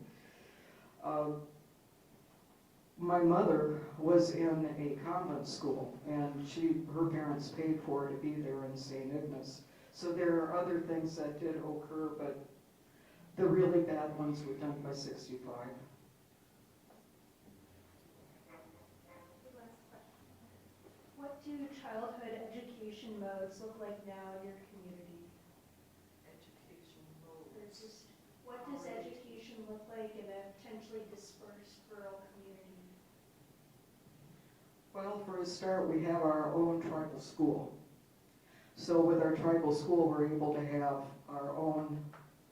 My mother was in a convent school, and her parents paid for her to be there in St. Ignace. So there are other things that did occur, but the really bad ones were done by 65. Last question. What childhood education modes look like now in your community? Education Or modes. just, what does education look like in a potentially dispersed rural community? Well, for a start, we have our own tribal school. So with our tribal school, we're able to have our own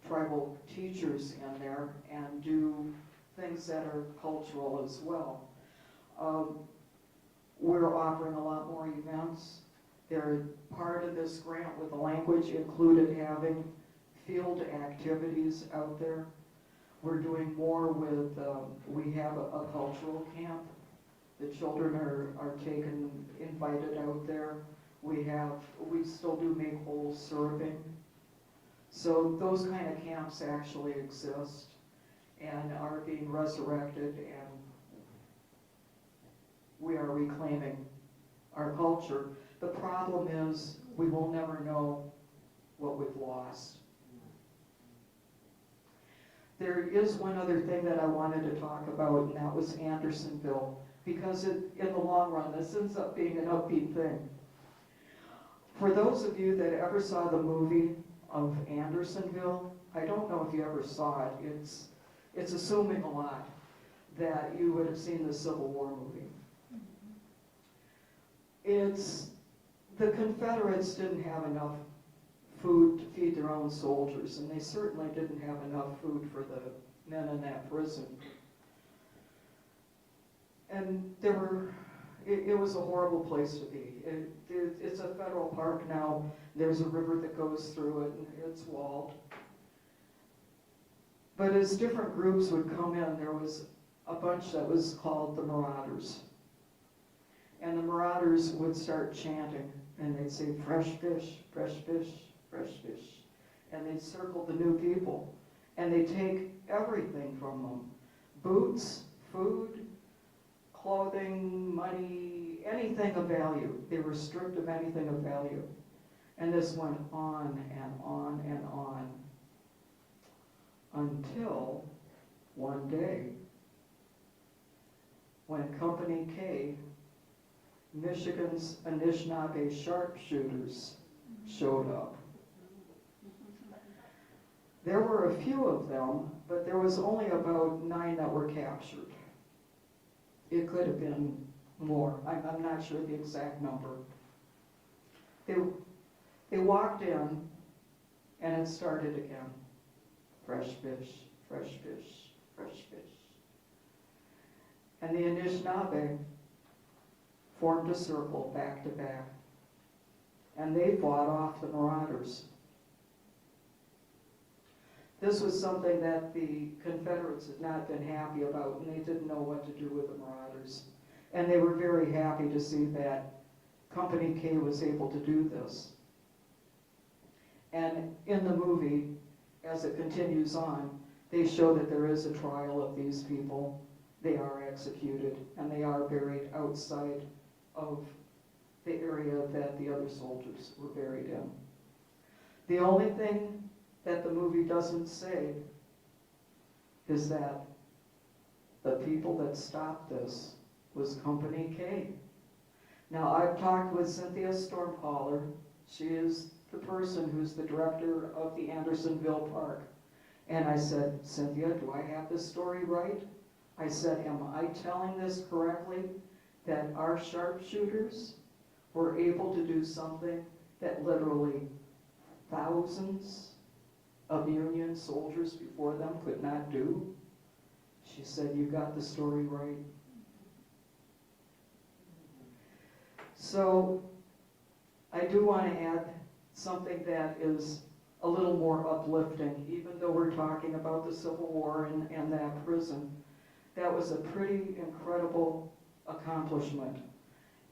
tribal teachers in there and do things that are cultural as well. We're offering a lot more events. They're part of this grant with the language included having field activities out there. We're doing more with, we have a cultural camp. The children are taken, invited out there. We still do make-whole serving. So those kind of camps actually exist and are being resurrected, and we are reclaiming our culture. The problem is we will never know what we've lost. There is one other thing that I wanted to talk about, and that was Andersonville, because in the long run, this ends up being an upbeat thing. For those of you that ever saw the movie of Andersonville, I don't know if you ever saw it. It's assuming a lot that you would have seen the Civil War movie. The Confederates didn't have enough food to feed their own soldiers, and they certainly didn't have enough food for the men in that prison. And it was a horrible place to be. It's a federal park now. There's a river that goes through it, and it's walled. But as different groups would come in, there was a bunch that was called the Marauders. And the Marauders would start chanting, and they'd say, fresh fish, fresh fish, fresh fish. And they'd circle the new people. And they'd take everything from them. Boots, food, clothing, money, anything of value. They were stripped of anything of value. And this went on and on and on until one day when Company K, Michigan's Anishinaabe sharpshooters, showed up. There were a few of them, but there was only about 9 that were captured. It could have been more. I'm not sure the exact number. They walked in, and it started again. Fresh fish, fresh fish, fresh fish. And the Anishinaabe formed a circle back to back, and they fought off the Marauders. This was something that the Confederates had not been happy about, and they didn't know what to do with the Marauders. And they were very happy to see that Company K was able to do this. And in the movie, as it continues on, they show that there is a trial of these people. They are executed, and they are buried outside of the area that the other soldiers were buried in. The only thing that the movie doesn't say is that the people that stopped this was Company K. Now, I've talked with Cynthia Stormcaller. She is the person who's the director of the Andersonville Park. And I said, Cynthia, do I have this story right? I said, am I telling this correctly, that our sharpshooters were able to do something that literally thousands of Union soldiers before them could not do? She said, you got the story right. So I do want to add something that is a little more uplifting, even though we're talking about the Civil War and that prison. That was a pretty incredible accomplishment,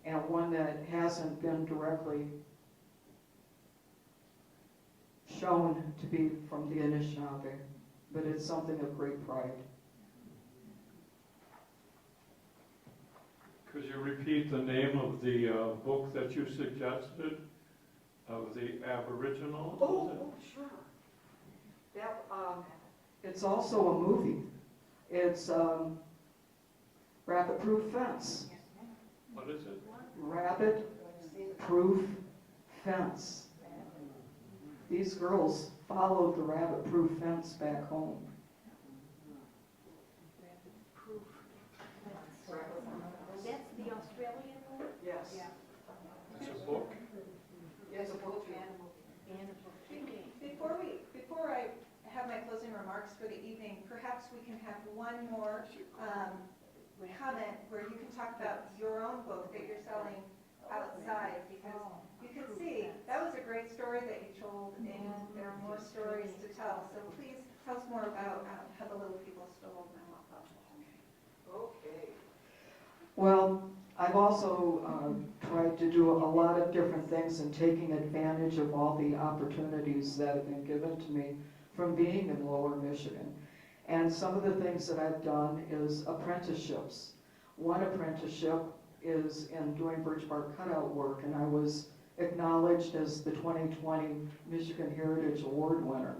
and one that hasn't been directly shown to be from the Anishinaabe, but it's something of great pride. Could you repeat the name of the book that you suggested, of the Aboriginal? Oh, sure. That, it's also a movie. It's Rabbit Proof Fence. What is it? Rabbit rabbit-proof fence. These girls followed the rabbit-proof fence back home. That's the Australian one? Yes. It's a book. Yes, a book. Before I have my closing remarks for the evening, perhaps we can have one more comment where you can talk about your own book that you're selling outside, because you can see that was a great story that you told, and there are more stories to tell. So please tell us more about how the Little People Stole my Wampum. Okay. Well, I've also tried to do a lot of different things and taking advantage of all the opportunities that have been given to me from being in Lower Michigan. And some of the things that I've done is apprenticeships. One apprenticeship is in doing birch bark cutout work, and I was acknowledged as the 2020 Michigan Heritage Award winner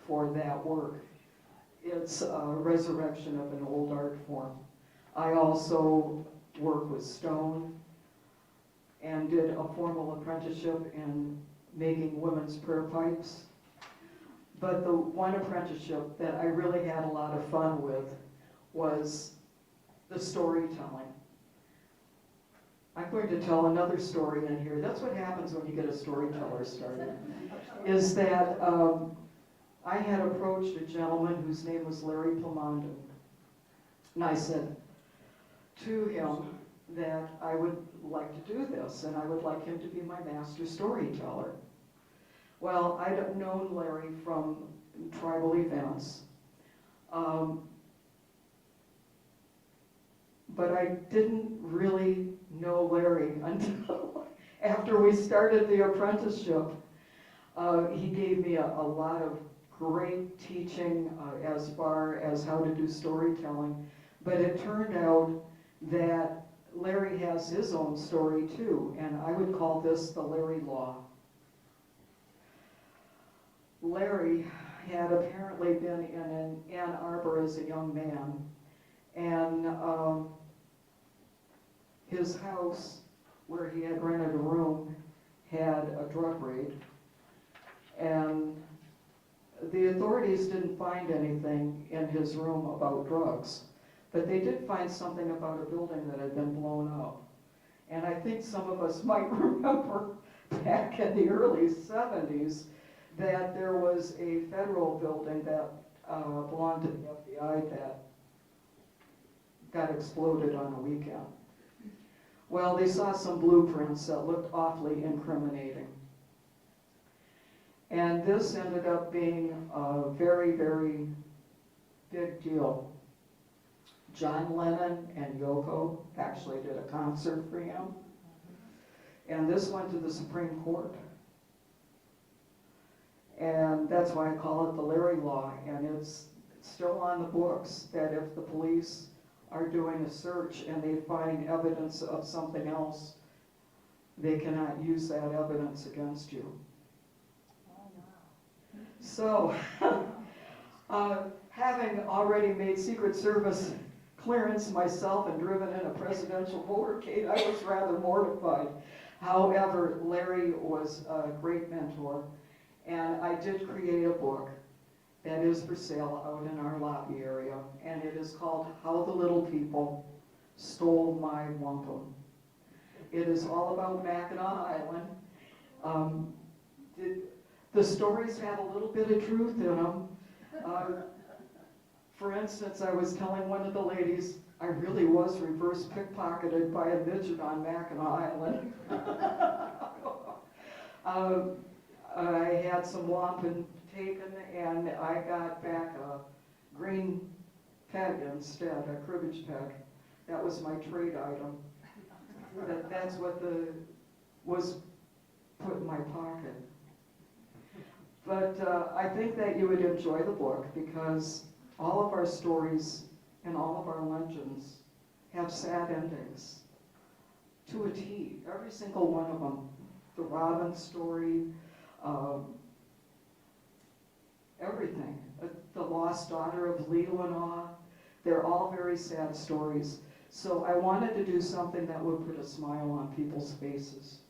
for that work. It's a resurrection of an old art form. I also work with stone and did a formal apprenticeship in making women's prayer pipes. But the one apprenticeship that I really had a lot of fun with was the storytelling. I'm going to tell another story in here. That's what happens when you get a storyteller started. Is that I had approached a gentleman whose name was Larry Plomondon. And I said to him that I would like to do this, and I would like him to be my master storyteller. Well, I'd known Larry from tribal events, but I didn't really know Larry until after we started the apprenticeship. He gave me a lot of great teaching as far as how to do storytelling, but it turned out that Larry has his own story too, and I would call this the Larry Law. Larry had apparently been in Ann Arbor as a young man, and his house, where he had rented a room, had a drug raid, and the authorities didn't find anything in his room about drugs, but they did find something about a building that had been blown up. And I think some of us might remember back in the early 70s that there was a federal building that belonged to the FBI that got exploded on a weekend. Well, they saw some blueprints that looked awfully incriminating. And this ended up being a very, very big deal. John Lennon and Yoko actually did a concert for him. And this went to the Supreme Court. And that's why I call it the Larry Law. And it's still on the books that if the police are doing a search and they find evidence of something else, they cannot use that evidence against you. So, having already made Secret Service clearance myself and driven in a presidential motorcade, I was rather mortified. However, Larry was a great mentor, and I did create a book that is for sale out in our lobby area, and it is called How the Little People Stole My Wampum. It is all about Mackinac Island. The stories have a little bit of truth in them. For instance, I was telling one of the ladies, I really was reverse pickpocketed by a midget on Mackinac Island. I had some wampum taken, and I got back a green peg instead, a cribbage peg. That was my trade item. That's what was put in my pocket. But I think that you would enjoy the book because all of our stories and all of our legends have sad endings to a T, every single one of them. The Robin story, everything. The Lost Daughter of Leelanau, they're all very sad stories. So I wanted to do something that would put a smile on people's faces.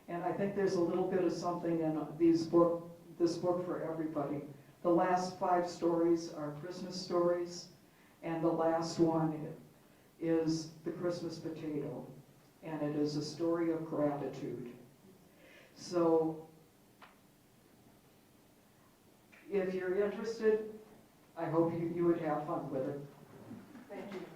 And I think there's a little bit of something in this book for everybody. The last 5 stories are Christmas stories, and the last one is The Christmas Potato, and it is a story of gratitude. So if you're interested, I hope you would have fun with it. Thank you.